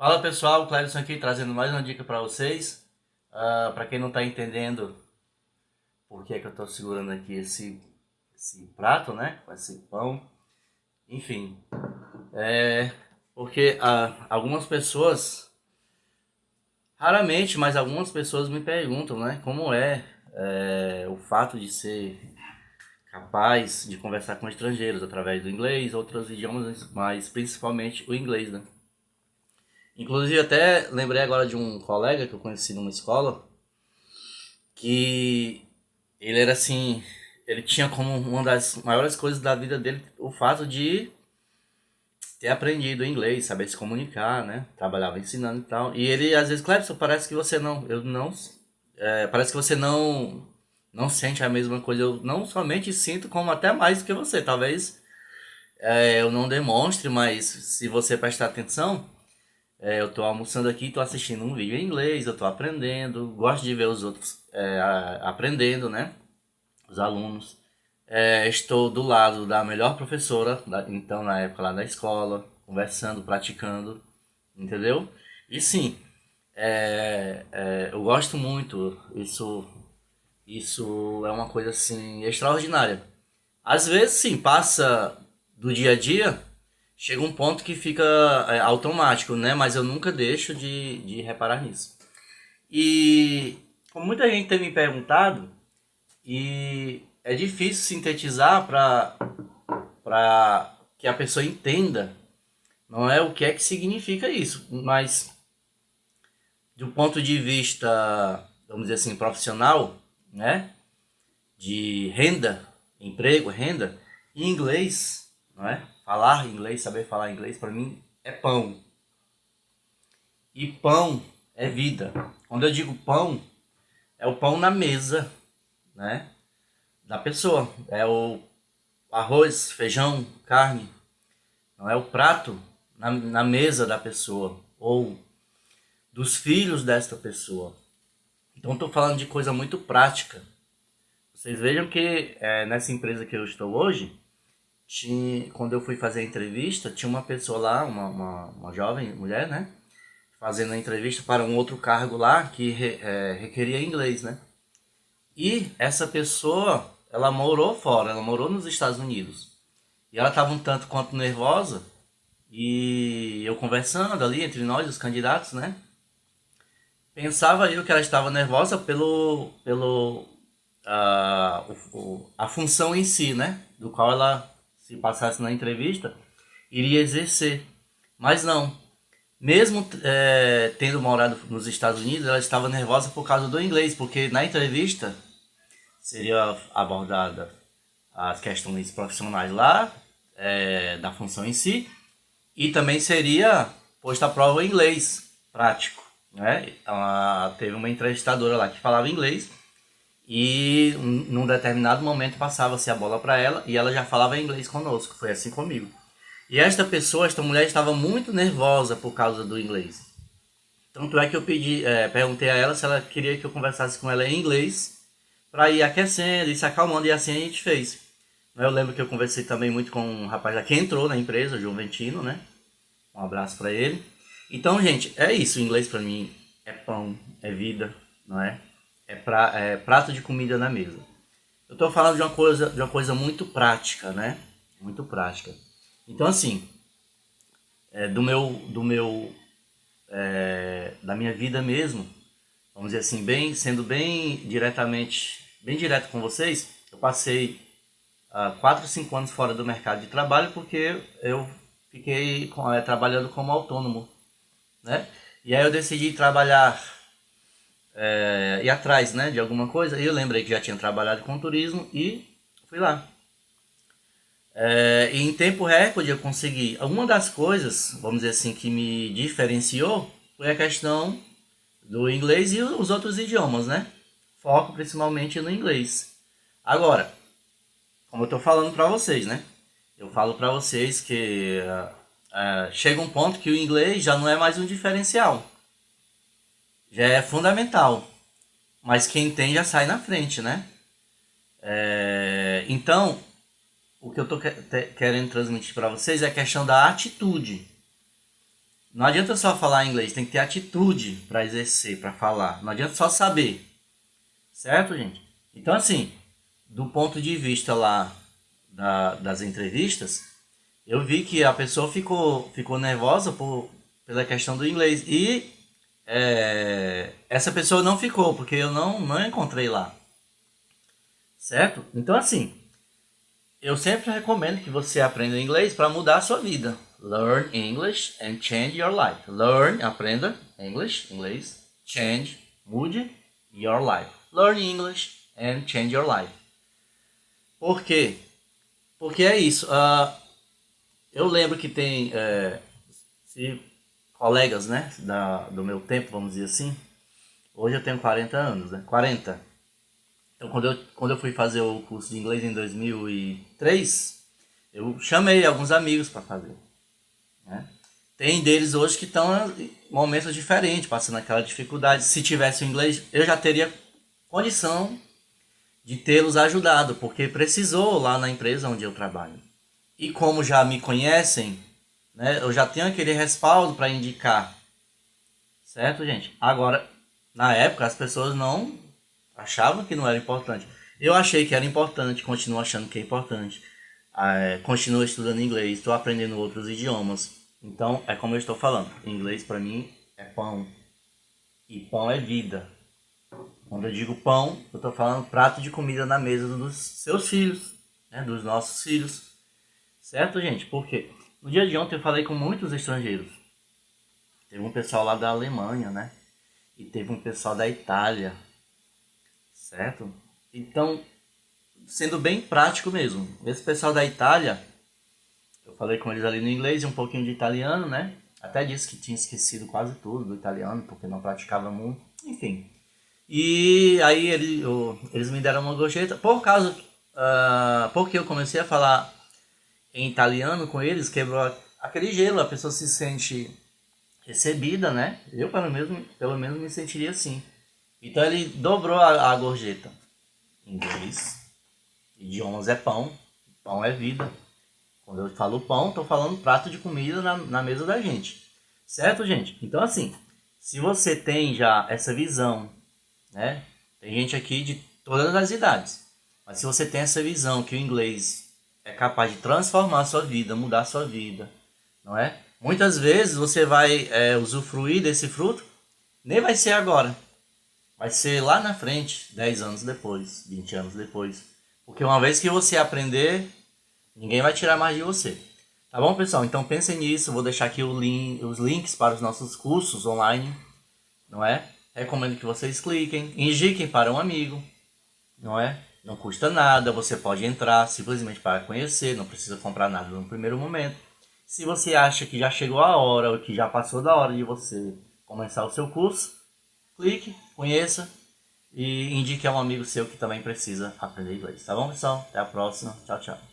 Fala pessoal, o Clérison aqui trazendo mais uma dica para vocês. Para quem não está entendendo por que é que eu estou segurando aqui esse prato, né? Com esse pão. Enfim, porque algumas pessoas, raramente, mas algumas pessoas me perguntam, né? Como o fato de ser capaz de conversar com estrangeiros através do inglês, outros idiomas, mas principalmente o inglês, né? Inclusive até lembrei agora de um colega que eu conheci numa escola que ele era assim, ele tinha como uma das maiores coisas da vida dele o fato de ter aprendido inglês, saber se comunicar, né? Trabalhava ensinando e tal. E ele às vezes, Clebson, parece que você não, eu não, parece que você não sente a mesma coisa. Eu não somente sinto, como até mais do que você. Talvez eu não demonstre, mas se você prestar atenção, eu tô almoçando aqui, tô assistindo um vídeo em inglês, eu tô aprendendo, gosto de ver os outros aprendendo, né? Os alunos. Estou do lado da melhor professora, então na época lá da escola, conversando, praticando, entendeu? E sim, eu gosto muito, isso é uma coisa assim extraordinária. Às vezes sim, passa do dia a dia, chega um ponto que fica automático, né? Mas eu nunca deixo de reparar nisso. E como muita gente tem me perguntado, e é difícil sintetizar para que a pessoa entenda, não é o que é que significa isso, mas do ponto de vista, vamos dizer assim, profissional, né, de renda, emprego, renda, em inglês, não é? Falar inglês, saber falar inglês, para mim é pão. E pão é vida. Quando eu digo pão, é o pão na mesa, né, da pessoa. É o arroz, feijão, carne, não é o prato na mesa da pessoa ou dos filhos desta pessoa. Então estou falando de coisa muito prática. Vocês vejam que nessa empresa que eu estou hoje, quando eu fui fazer a entrevista, tinha uma pessoa lá, uma jovem mulher, né? Fazendo a entrevista para um outro cargo lá que requeria inglês, né? E essa pessoa, ela morou fora, ela morou nos Estados Unidos. E ela estava um tanto quanto nervosa. E eu conversando ali entre nós, os candidatos, né? Pensava eu que ela estava nervosa pelo a função em si, né? Do qual ela, se passasse na entrevista, iria exercer. Mas não. Mesmo tendo morado nos Estados Unidos, ela estava nervosa por causa do inglês, porque na entrevista seria abordada as questões profissionais lá, da função em si, e também seria posto à prova o inglês prático, né? Teve uma entrevistadora lá que falava inglês e num determinado momento passava-se a bola para ela e ela já falava inglês conosco, foi assim comigo. E esta pessoa, esta mulher estava muito nervosa por causa do inglês. Tanto é que eu perguntei a ela se ela queria que eu conversasse com ela em inglês para ir aquecendo e se acalmando, e assim a gente fez. Eu lembro que eu conversei também muito com um rapaz lá que entrou na empresa, o João Ventino, né? Um abraço para ele. Então, gente, é isso. O inglês para mim é pão, é vida, não é? É prato de comida na mesa. Eu estou falando de uma coisa muito prática, né? Muito prática. Então, assim, da minha vida mesmo, vamos dizer assim, sendo bem diretamente, bem direto com vocês, eu passei 4, 5 anos fora do mercado de trabalho porque eu fiquei trabalhando como autônomo, né? E aí eu decidi trabalhar, ir atrás, né, de alguma coisa. E eu lembrei que já tinha trabalhado com turismo e fui lá. E em tempo recorde eu consegui. Uma das coisas, vamos dizer assim, que me diferenciou foi a questão do inglês e os outros idiomas, né? Foco principalmente no inglês. Agora, como eu estou falando para vocês, né? Eu falo para vocês que chega um ponto que o inglês já não é mais um diferencial, já é fundamental, mas quem tem já sai na frente, né? Então, o que eu estou querendo transmitir para vocês é a questão da atitude. Não adianta só falar inglês, tem que ter atitude para exercer, para falar. Não adianta só saber. Certo, gente? Então, assim, do ponto de vista lá das entrevistas, eu vi que a pessoa ficou nervosa pela questão do inglês. E essa pessoa não ficou, porque eu não encontrei lá. Certo? Então, assim, eu sempre recomendo que você aprenda inglês para mudar a sua vida. Learn English and change your life. Learn, aprenda English, inglês. Change, mude your life. Learn English and change your life. Por quê? Porque é isso. Eu lembro que tem colegas, né, do meu tempo, vamos dizer assim. Hoje eu tenho 40 anos, né? 40. Então, quando eu fui fazer o curso de inglês em 2003, eu chamei alguns amigos para fazer. Né? Tem deles hoje que estão em momentos diferentes, passando aquela dificuldade. Se tivesse o inglês, eu já teria condição de tê-los ajudado, porque precisou lá na empresa onde eu trabalho. E como já me conhecem, né, eu já tenho aquele respaldo para indicar. Certo, gente? Agora, na época, as pessoas não achavam que não era importante. Eu achei que era importante, continuo achando que é importante. Continuo estudando inglês, estou aprendendo outros idiomas. Então, é como eu estou falando. Inglês para mim é pão. E pão é vida. Quando eu digo pão, eu estou falando prato de comida na mesa dos seus filhos, né? Dos nossos filhos. Certo, gente? Porque no dia de ontem eu falei com muitos estrangeiros. Teve um pessoal lá da Alemanha, né? E teve um pessoal da Itália. Certo? Então, sendo bem prático mesmo. Esse pessoal da Itália, eu falei com eles ali no inglês e um pouquinho de italiano, né? Até disse que tinha esquecido quase tudo do italiano, porque não praticava muito. Enfim. E aí eles me deram uma gorjeta. Porque eu comecei a falar em italiano com eles, quebrou aquele gelo, a pessoa se sente recebida, né? Eu pelo menos me sentiria assim. Então ele dobrou a gorjeta. Inglês, idiomas é pão, pão é vida. Quando eu falo pão, estou falando prato de comida na mesa da gente. Certo, gente? Então, assim, se você tem já essa visão, né? Tem gente aqui de todas as idades. Mas se você tem essa visão que o inglês é capaz de transformar a sua vida, mudar a sua vida, não é? Muitas vezes você vai usufruir desse fruto, nem vai ser agora. Vai ser lá na frente, 10 anos depois, 20 anos depois. Porque uma vez que você aprender, ninguém vai tirar mais de você. Tá bom, pessoal? Então pensem nisso. Vou deixar aqui os links para os nossos cursos online, não é? Recomendo que vocês cliquem, indiquem para um amigo, não é? Não custa nada, você pode entrar simplesmente para conhecer, não precisa comprar nada no primeiro momento. Se você acha que já chegou a hora ou que já passou da hora de você começar o seu curso, clique, conheça e indique a um amigo seu que também precisa aprender inglês. Tá bom, pessoal? Até a próxima. Tchau, tchau.